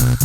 Hello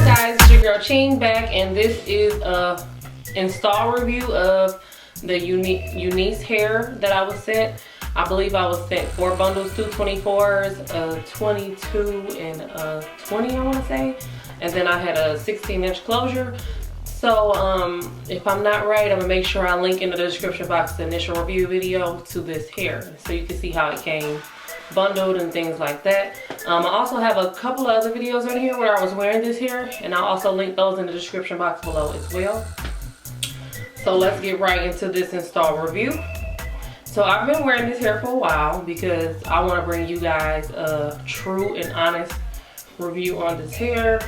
guys, it's your girl Ching back, and this is a install review of the Unice hair that I was sent. I believe I was sent 4 bundles, 2 24s, 22 and 20 I want to say, and then I had a 16-inch closure. So if I'm not right, I'm gonna make sure I link in the description box the initial review video to this hair so you can see how it came bundled and things like that. I also have a couple of other videos on here where I was wearing this hair, and I'll also link those in the description box below as well. So let's get right into this install review. So I've been wearing this hair for a while because I want to bring you guys a true and honest review on this hair,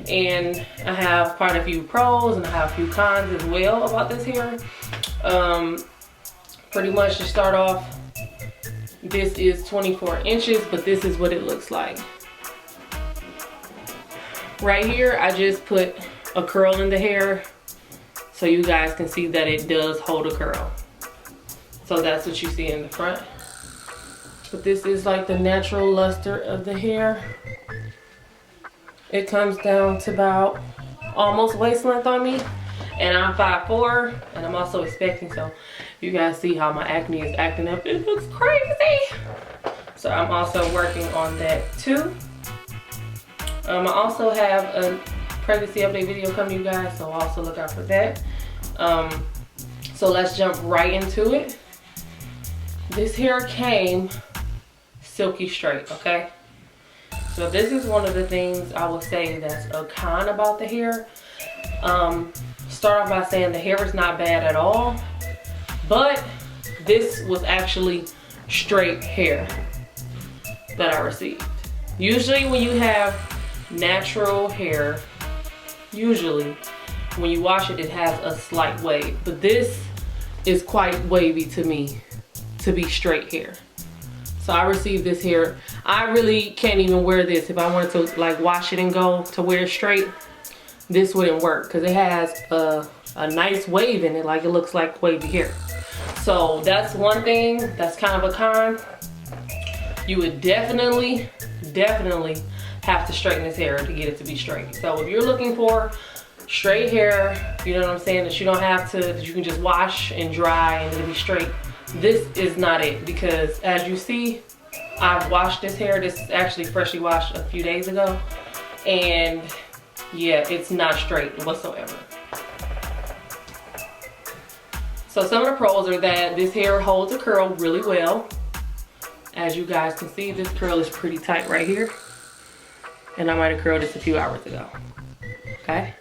and I have quite a few pros and I have a few cons as well about this hair. Pretty much to start off, this is 24 inches, but this is what it looks like. Right here, I just put a curl in the hair so you guys can see that it does hold a curl. So that's what you see in the front. But this is like the natural luster of the hair. It comes down to about almost waist length on me, and I'm 5'4", and I'm also expecting, so you guys see how my acne is acting up. It looks crazy. So I'm also working on that too. I also have a pregnancy update video coming, you guys, so also look out for that. So let's jump right into it. This hair came silky straight, okay? So this is one of the things I will say that's a con about the hair. Start off by saying the hair is not bad at all, but this was actually straight hair that I received. Usually when you have natural hair, usually when you wash it, it has a slight wave, but this is quite wavy to me to be straight hair. So I received this hair. I really can't even wear this. If I wanted to like wash it and go to wear it straight, this wouldn't work because it has a nice wave in it, like it looks like wavy hair. So that's one thing that's kind of a con. You would definitely have to straighten this hair to get it to be straight. So if you're looking for straight hair, you know what I'm saying, that you don't have to, that you can just wash and dry and it'll be straight, this is not it, because as you see, I've washed this hair. This is actually freshly washed a few days ago, and yeah, it's not straight whatsoever. So some of the pros are that this hair holds a curl really well. As you guys can see, this curl is pretty tight right here, and I might have curled this a few hours ago. Okay,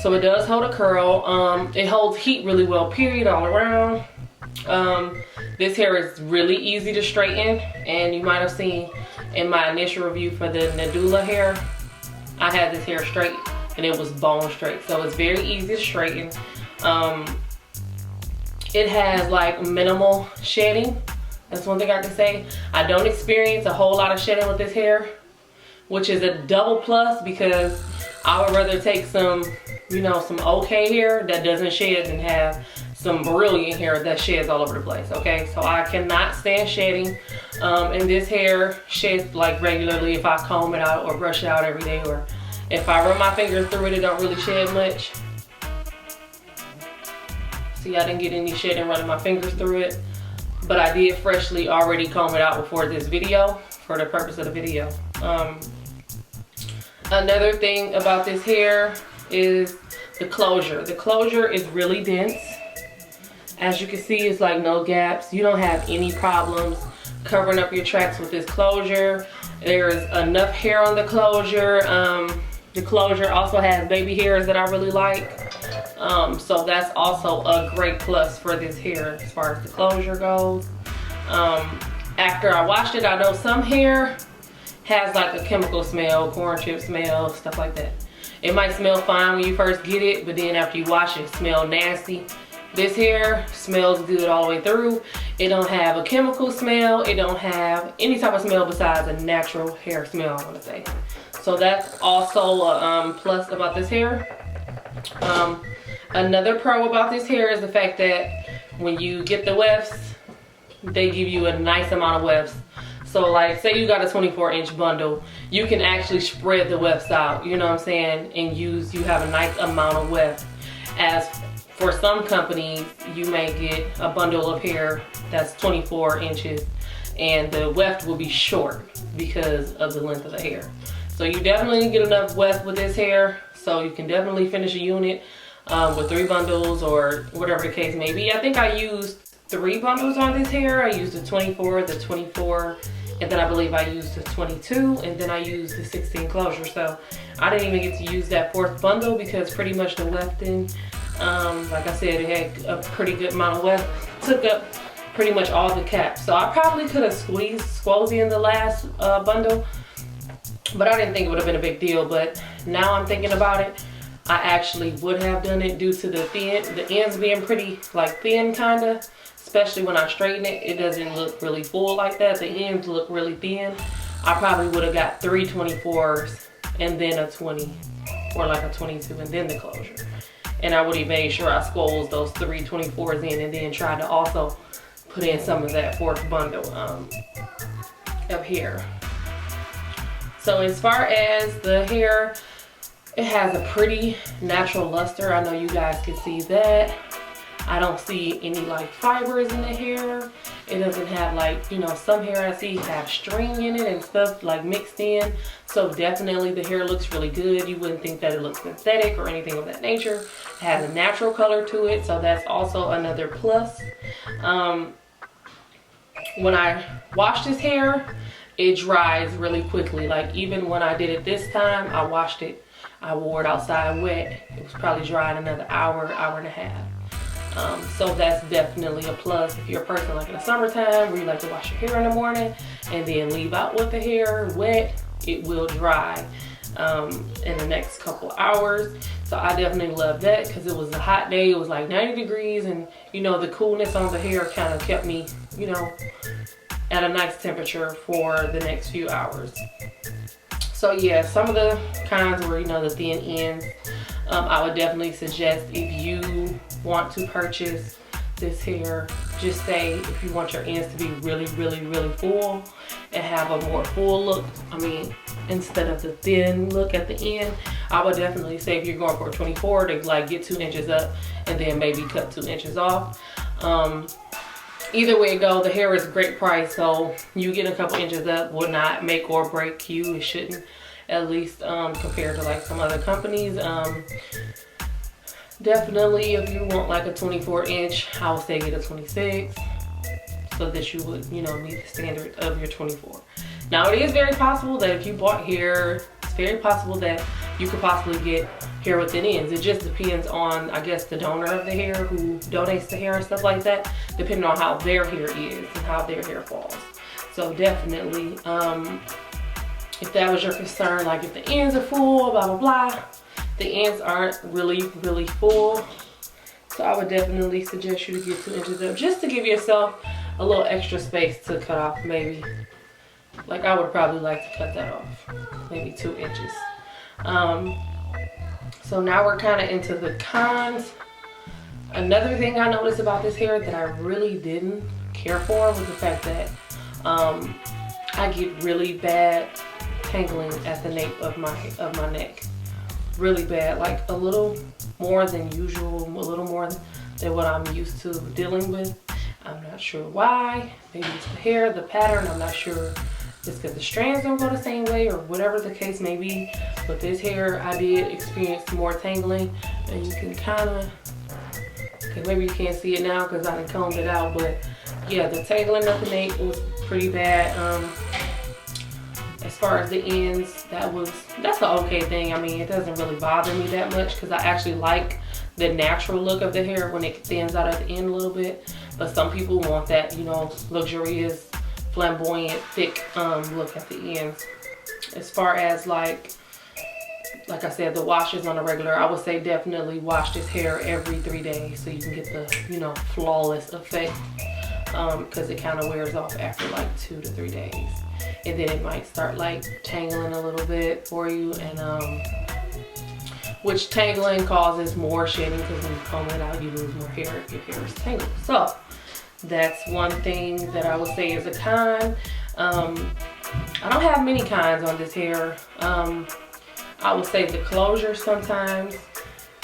so it does hold a curl. It holds heat really well, period, all around. This hair is really easy to straighten, and you might have seen in my initial review for the Nadula hair, I had this hair straight and it was bone straight, so it's very easy to straighten. It has like minimal shedding. That's one thing I can say. I don't experience a whole lot of shedding with this hair, which is a double plus, because I would rather take some, you know, some okay hair that doesn't shed than have some brilliant hair that sheds all over the place, okay? So I cannot stand shedding, and this hair sheds like regularly if I comb it out or brush it out every day, or if I run my fingers through it, it don't really shed much. See, I didn't get any shedding running my fingers through it, but I did freshly already comb it out before this video for the purpose of the video. Another thing about this hair is the closure. The closure is really dense. As you can see, it's like no gaps. You don't have any problems covering up your tracks with this closure. There's enough hair on the closure. The closure also has baby hairs that I really like. So that's also a great plus for this hair as far as the closure goes. After I washed it, I know some hair has like a chemical smell, corn chip smell, stuff like that. It might smell fine when you first get it, but then after you wash it, it smells nasty. This hair smells good all the way through. It don't have a chemical smell. It don't have any type of smell besides a natural hair smell, I want to say. So that's also a plus about this hair. Another pro about this hair is the fact that when you get the wefts, they give you a nice amount of wefts. So like, say you got a 24-inch bundle, you can actually spread the wefts out, you know what I'm saying, and you have a nice amount of weft. As for some companies, you may get a bundle of hair that's 24 inches and the weft will be short because of the length of the hair. So you definitely get enough weft with this hair, so you can definitely finish a unit with 3 bundles or whatever the case may be. I think I used 3 bundles on this hair. I used the 24, the 24, and then I believe I used the 22, and then I used the 16 closure. So I didn't even get to use that 4th bundle because pretty much the wefting, like I said, it had a pretty good amount of weft, took up pretty much all the caps. So I probably could have squeezed in the last bundle, but I didn't think it would have been a big deal. But now I'm thinking about it, I actually would have done it due to the ends being pretty like thin kinda. Especially when I straighten it, it doesn't look really full like that. The ends look really thin. I probably would have got 3 24s and then a 20 or like a 22 and then the closure. And I would have made sure I squoze those 3 24s in and then tried to also put in some of that 4th bundle of hair. So as far as the hair, it has a pretty natural luster. I know you guys can see that. I don't see any like fibers in the hair. It doesn't have like, you know, some hair I see have string in it and stuff like mixed in. So definitely the hair looks really good. You wouldn't think that it looks synthetic or anything of that nature. It has a natural color to it, so that's also another plus. When I wash this hair, it dries really quickly. Like even when I did it this time, I washed it, I wore it outside wet. It was probably dry in another hour, hour and a half. So that's definitely a plus if you're a person like in the summertime where you like to wash your hair in the morning and then leave out with the hair wet. It will dry in the next couple hours. So I definitely love that because it was a hot day. It was like 90 degrees and you know the coolness on the hair kind of kept me, you know, at a nice temperature for the next few hours. So yeah, some of the kinds were, you know, the thin ends. I would definitely suggest if you want to purchase this hair, just say if you want your ends to be really, really, really full and have a more full look, I mean, instead of the thin look at the end, I would definitely say if you're going for a 24 to like get 2 inches up and then maybe cut 2 inches off. Either way it go, the hair is a great price, so you get a couple inches up will not make or break you. It shouldn't, at least compared to like some other companies. Definitely if you want like a 24-inch, I would say get a 26 so that you would, you know, meet the standard of your 24. Now it is very possible that if you bought hair, it's very possible that you could possibly get hair with thin ends. It just depends on, I guess, the donor of the hair who donates the hair and stuff like that, depending on how their hair is and how their hair falls. So definitely, if that was your concern, like if the ends are full, blah, blah, blah, the ends aren't really, really full. So I would definitely suggest you to get 2 inches up just to give yourself a little extra space to cut off maybe. Like I would probably like to cut that off, maybe 2 inches. So now we're kind of into the cons. Another thing I noticed about this hair that I really didn't care for was the fact that I get really bad tangling at the nape of my neck. Really bad, like a little more than usual, a little more than what I'm used to dealing with. I'm not sure why. Maybe it's the hair, the pattern, I'm not sure. It's because the strands don't go the same way or whatever the case may be. But this hair, I did experience more tangling, and you can kind of, okay, maybe you can't see it now because I done combed it out, but yeah, the tangling of the nape was pretty bad. As far as the ends, that's an okay thing. I mean, it doesn't really bother me that much because I actually like the natural look of the hair when it thins out at the end a little bit. But some people want that, you know, luxurious, flamboyant, thick look at the ends. As far as like I said, the washes on a regular, I would say definitely wash this hair every 3 days so you can get the, you know, flawless effect, because it kind of wears off after like 2 to 3 days. And then it might start like tangling a little bit for you, and which tangling causes more shedding because when you comb it out you lose more hair if your hair is tangled. So That's one thing that I would say is a con. I don't have many cons on this hair. I would say the closure sometimes,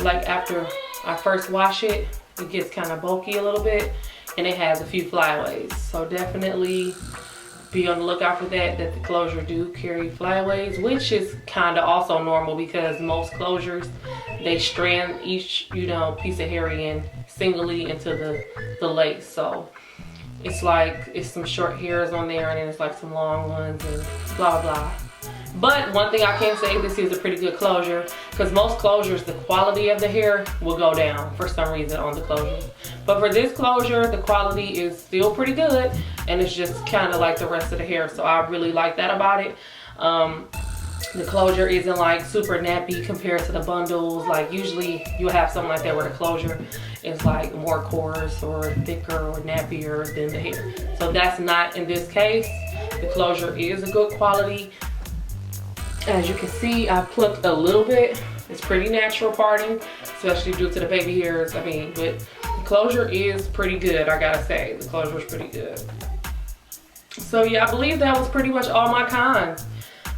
like after I first wash it, it gets kind of bulky a little bit and it has a few flyaways. So definitely be on the lookout for that the closure do carry flyaways, which is kind of also normal because most closures, they strand each, you know, piece of hair in singly into the lace. So it's like, it's some short hairs on there and then it's like some long ones and blah, blah. But one thing I can say, this is a pretty good closure because most closures, the quality of the hair will go down for some reason on the closures. But for this closure, the quality is still pretty good and it's just kind of like the rest of the hair. So I really like that about it. The closure isn't like super nappy compared to the bundles. Like usually you'll have something like that where the closure is like more coarse or thicker or nappier than the hair. So that's not in this case. The closure is a good quality. As you can see, I plucked a little bit. It's pretty natural parting, especially due to the baby hairs. I mean, but the closure is pretty good, I gotta say. The closure is pretty good. So yeah, I believe that was pretty much all my cons.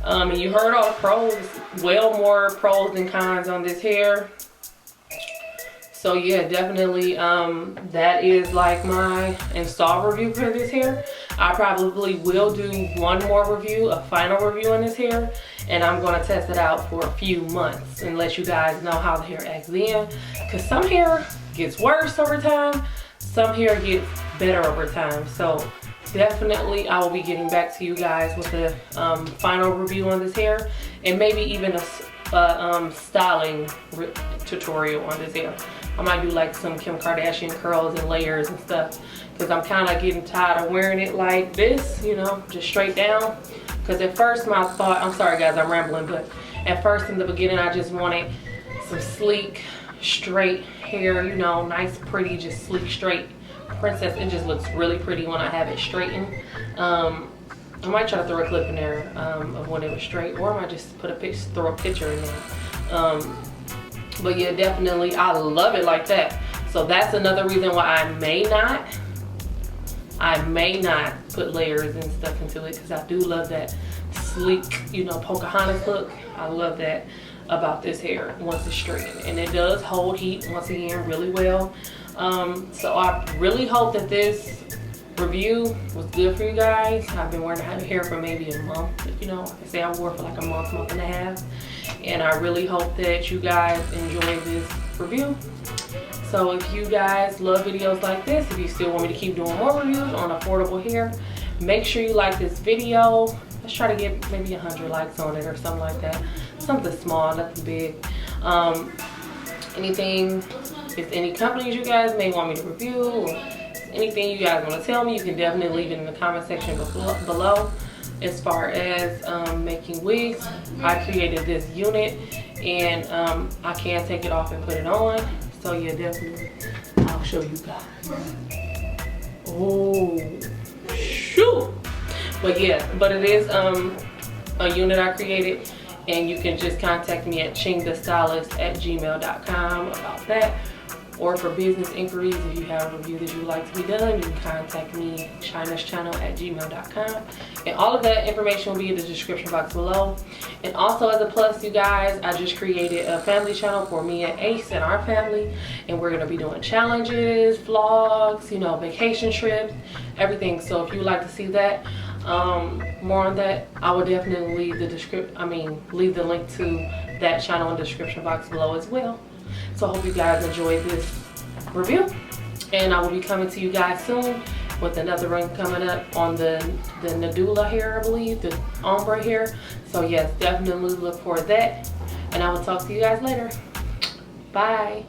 And you heard all the pros, well more pros than cons on this hair. So yeah, definitely that is like my install review for this hair. I probably will do one more review, a final review on this hair, and I'm going to test it out for a few months and let you guys know how the hair acts then. Because some hair gets worse over time, some hair gets better over time. So definitely I will be getting back to you guys with a final review on this hair and maybe even a styling tutorial on this hair. I might do like some Kim Kardashian curls and layers and stuff because I'm kind of getting tired of wearing it like this, you know, just straight down. Because at first my thought, I'm sorry guys, I'm rambling, but at first in the beginning I just wanted some sleek, straight hair, you know, nice, pretty, just sleek, straight princess. It just looks really pretty when I have it straightened. I might try to throw a clip in there of when it was straight, or I might just put throw a picture in there. But yeah, definitely I love it like that. So that's another reason why I may not put layers and stuff into it, because I do love that sleek, you know, Pocahontas look. I love that about this hair once it's straightened, and it does hold heat once again really well. So I really hope that this review was good for you guys. I've been wearing hair for maybe a month, you know, like I say, I wore it for like a month and a half, and I really hope that you guys enjoy this review. So if you guys love videos like this, if you still want me to keep doing more reviews on affordable hair, make sure you like this video. Let's try to get maybe 100 likes on it or something like that. Something small, nothing big. If any companies you guys may want me to review, or anything you guys want to tell me, you can definitely leave it in the comment section below. As far as making wigs, I created this unit, and I can take it off and put it on. So yeah, definitely I'll show you guys. Oh shoot. But yeah, but it is a unit I created, and you can just contact me at chingthestylist@gmail.com about that. Or for business inquiries, if you have a review that you'd like to be done, you can contact me, CHYNNASCHANNEL@gmail.com. And all of that information will be in the description box below. And also as a plus, you guys, I just created a family channel for me and Ace and our family. And we're gonna be doing challenges, vlogs, you know, vacation trips, everything. So if you would like to see that, more on that, I will definitely leave the link to that channel in the description box below as well. So I hope you guys enjoyed this review, and I will be coming to you guys soon with another run coming up on the Nadula hair, I believe, the ombre hair. So yes, definitely look for that, and I will talk to you guys later. Bye.